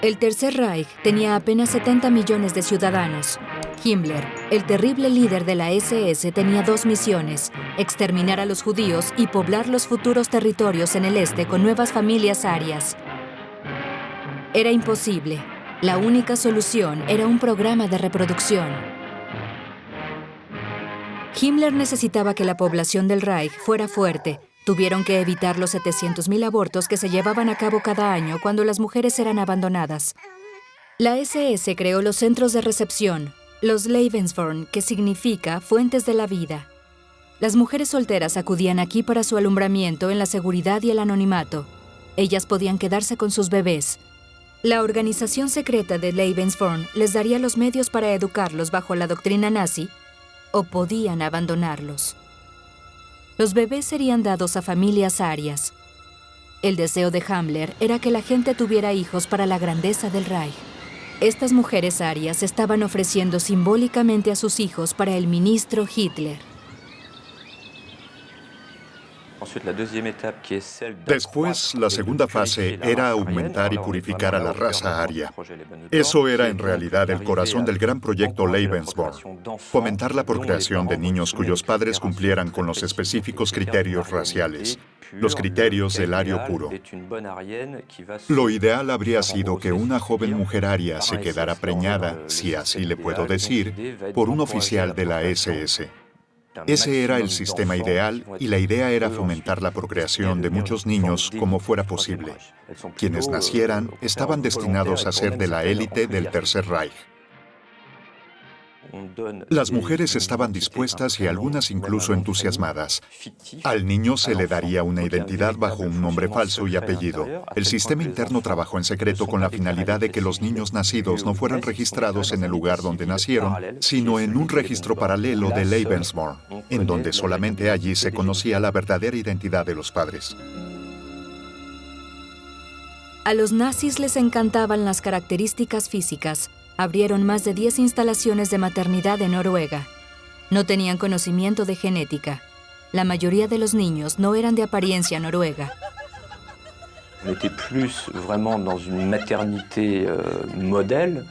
El Tercer Reich tenía apenas 70 millones de ciudadanos. Himmler, el terrible líder de la SS, tenía dos misiones: exterminar a los judíos y poblar los futuros territorios en el este con nuevas familias arias. Era imposible. La única solución era un programa de reproducción. Himmler necesitaba que la población del Reich fuera fuerte. Tuvieron que evitar los 700.000 abortos que se llevaban a cabo cada año cuando las mujeres eran abandonadas. La SS creó los centros de recepción, los Lebensborn, que significa fuentes de la vida. Las mujeres solteras acudían aquí para su alumbramiento en la seguridad y el anonimato. Ellas podían quedarse con sus bebés. La organización secreta de Lebensborn les daría los medios para educarlos bajo la doctrina nazi, o podían abandonarlos. Los bebés serían dados a familias arias. El deseo de Himmler era que la gente tuviera hijos para la grandeza del Reich. Estas mujeres arias estaban ofreciendo simbólicamente a sus hijos para el ministro Hitler. Después, la segunda fase era aumentar y purificar a la raza aria. Eso era en realidad el corazón del gran proyecto Lebensborn: fomentar la procreación de niños cuyos padres cumplieran con los específicos criterios raciales, los criterios del ario puro. Lo ideal habría sido que una joven mujer aria se quedara preñada, si así le puedo decir, por un oficial de la SS. Ese era el sistema ideal y la idea era fomentar la procreación de muchos niños como fuera posible. Quienes nacieran estaban destinados a ser de la élite del Tercer Reich. Las mujeres estaban dispuestas y algunas incluso entusiasmadas. Al niño se le daría una identidad bajo un nombre falso y apellido. El sistema interno trabajó en secreto con la finalidad de que los niños nacidos no fueran registrados en el lugar donde nacieron, sino en un registro paralelo de Lebensborn, en donde solamente allí se conocía la verdadera identidad de los padres. A los nazis les encantaban las características físicas. Abrieron más de 10 instalaciones de maternidad en Noruega. No tenían conocimiento de genética. La mayoría de los niños no eran de apariencia noruega.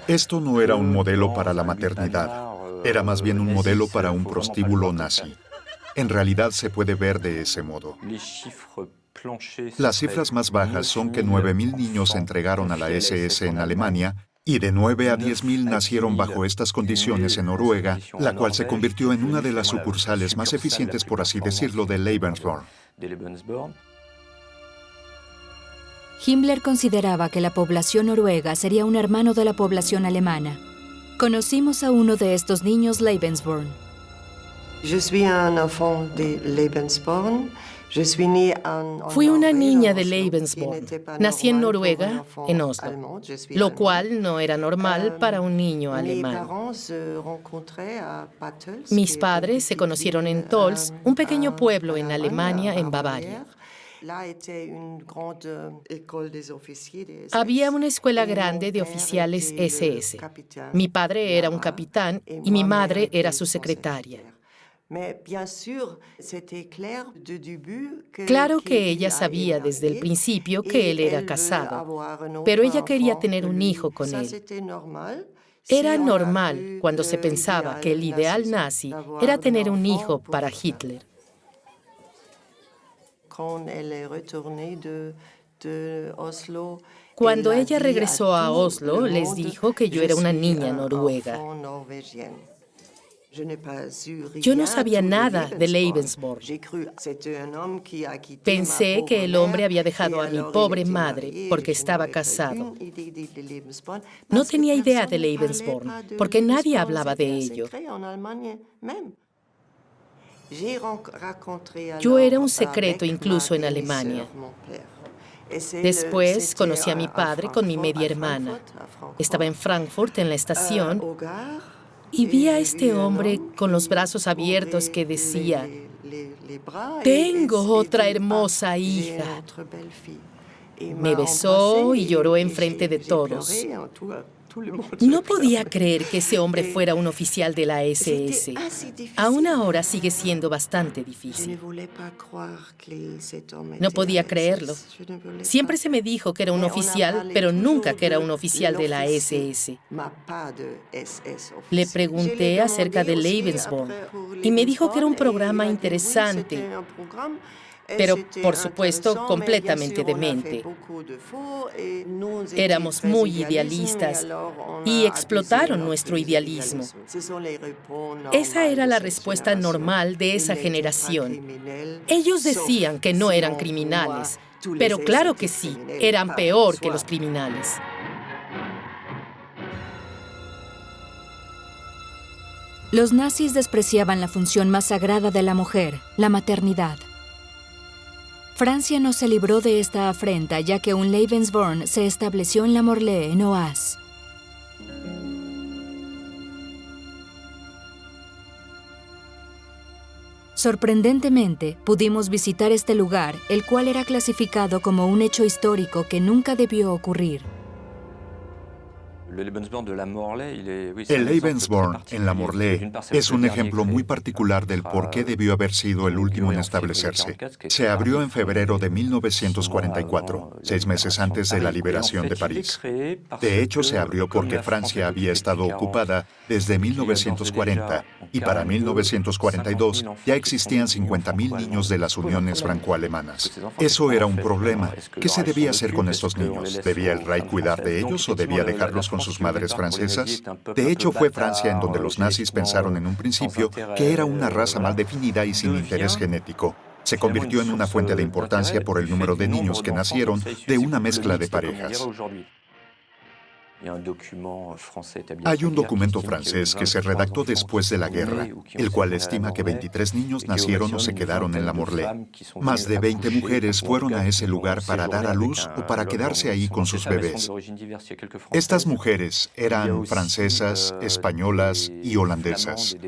Esto no era un modelo para la maternidad. Era más bien un modelo para un prostíbulo nazi. En realidad se puede ver de ese modo. Las cifras más bajas son que 9.000 niños se entregaron a la SS en Alemania, y de 9 a 10.000 nacieron bajo estas condiciones en Noruega, la cual se convirtió en una de las sucursales más eficientes, por así decirlo, de Lebensborn. Himmler consideraba que la población noruega sería un hermano de la población alemana. Conocimos a uno de estos niños Lebensborn. Yo soy un enfant de Lebensborn. Fui una niña de Lebensborn. Nací en Noruega, en Oslo, lo cual no era normal para un niño alemán. Mis padres se conocieron en Tolz, un pequeño pueblo en Alemania, en Bavaria. Había una escuela grande de oficiales SS. Mi padre era un capitán y mi madre era su secretaria. Claro que ella sabía desde el principio que él era casado, pero ella quería tener un hijo con él. Era normal cuando se pensaba que el ideal nazi era tener un hijo para Hitler. Cuando ella regresó a Oslo, les dijo que yo era una niña noruega. Yo no sabía nada de Lebensborn. Pensé que el hombre había dejado a mi pobre madre porque estaba casado. No tenía idea de Lebensborn porque nadie hablaba de ello. Yo era un secreto incluso en Alemania. Después conocí a mi padre con mi media hermana. Estaba en Frankfurt en la estación y vi a este hombre con los brazos abiertos que decía: «Tengo otra hermosa hija». Me besó y lloró enfrente de todos. No podía creer que ese hombre fuera un oficial de la SS. Aún ahora sigue siendo bastante difícil. No podía creerlo. Siempre se me dijo que era un oficial, pero nunca que era un oficial de la SS. Le pregunté acerca de Lebensborn y me dijo que era un programa interesante, pero por supuesto completamente demente. Éramos muy idealistas y explotaron nuestro idealismo. Esa era la respuesta normal de esa generación. Ellos decían que no eran criminales, pero claro que sí, eran peor que los criminales. Los nazis despreciaban la función más sagrada de la mujer, la maternidad. Francia no se libró de esta afrenta, ya que un Lebensborn se estableció en la Morlaix, en Oise. Sorprendentemente, pudimos visitar este lugar, el cual era clasificado como un hecho histórico que nunca debió ocurrir. El Lebensborn en la Morlaix es un ejemplo muy particular del por qué debió haber sido el último en establecerse. Se abrió en febrero de 1944, 6 meses antes de la liberación de París. De hecho, se abrió porque Francia había estado ocupada desde 1940 y para 1942 ya existían 50.000 niños de las uniones franco-alemanas. Eso era un problema. ¿Qué se debía hacer con estos niños? ¿Debía el Reich cuidar de ellos o debía dejarlos con sus madres francesas? De hecho, fue Francia en donde los nazis pensaron en un principio que era una raza mal definida y sin interés genético. Se convirtió en una fuente de importancia por el número de niños que nacieron de una mezcla de parejas. Hay un documento francés que se redactó después de la guerra, el cual estima que 23 niños nacieron o se quedaron en la Morlaix. Más de 20 mujeres fueron a ese lugar para dar a luz o para quedarse ahí con sus bebés. Estas mujeres eran francesas, españolas y holandesas,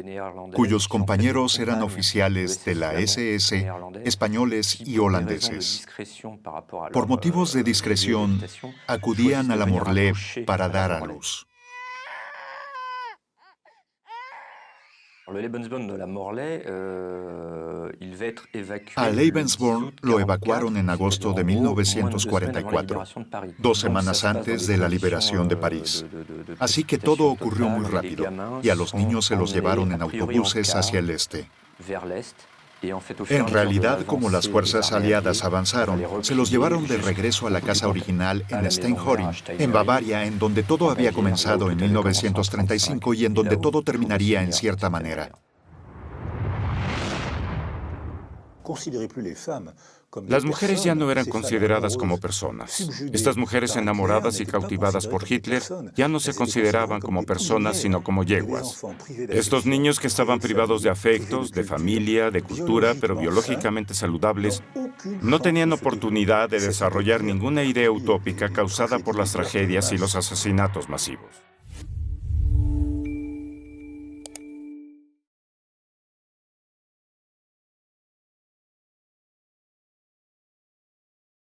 cuyos compañeros eran oficiales de la SS, españoles y holandeses. Por motivos de discreción, acudían a la Morlaix para dar a luz. A Lebensborn lo evacuaron en agosto de 1944, 2 semanas antes de la liberación de París. Así que todo ocurrió muy rápido, y a los niños se los llevaron en autobuses hacia el este. En realidad, como las fuerzas aliadas avanzaron, se los llevaron de regreso a la casa original en Steinhoring, en Bavaria, en donde todo había comenzado en 1935 y en donde todo terminaría en cierta manera. Las mujeres ya no eran consideradas como personas. Estas mujeres enamoradas y cautivadas por Hitler ya no se consideraban como personas, sino como yeguas. Estos niños que estaban privados de afectos, de familia, de cultura, pero biológicamente saludables, no tenían oportunidad de desarrollar ninguna idea utópica causada por las tragedias y los asesinatos masivos.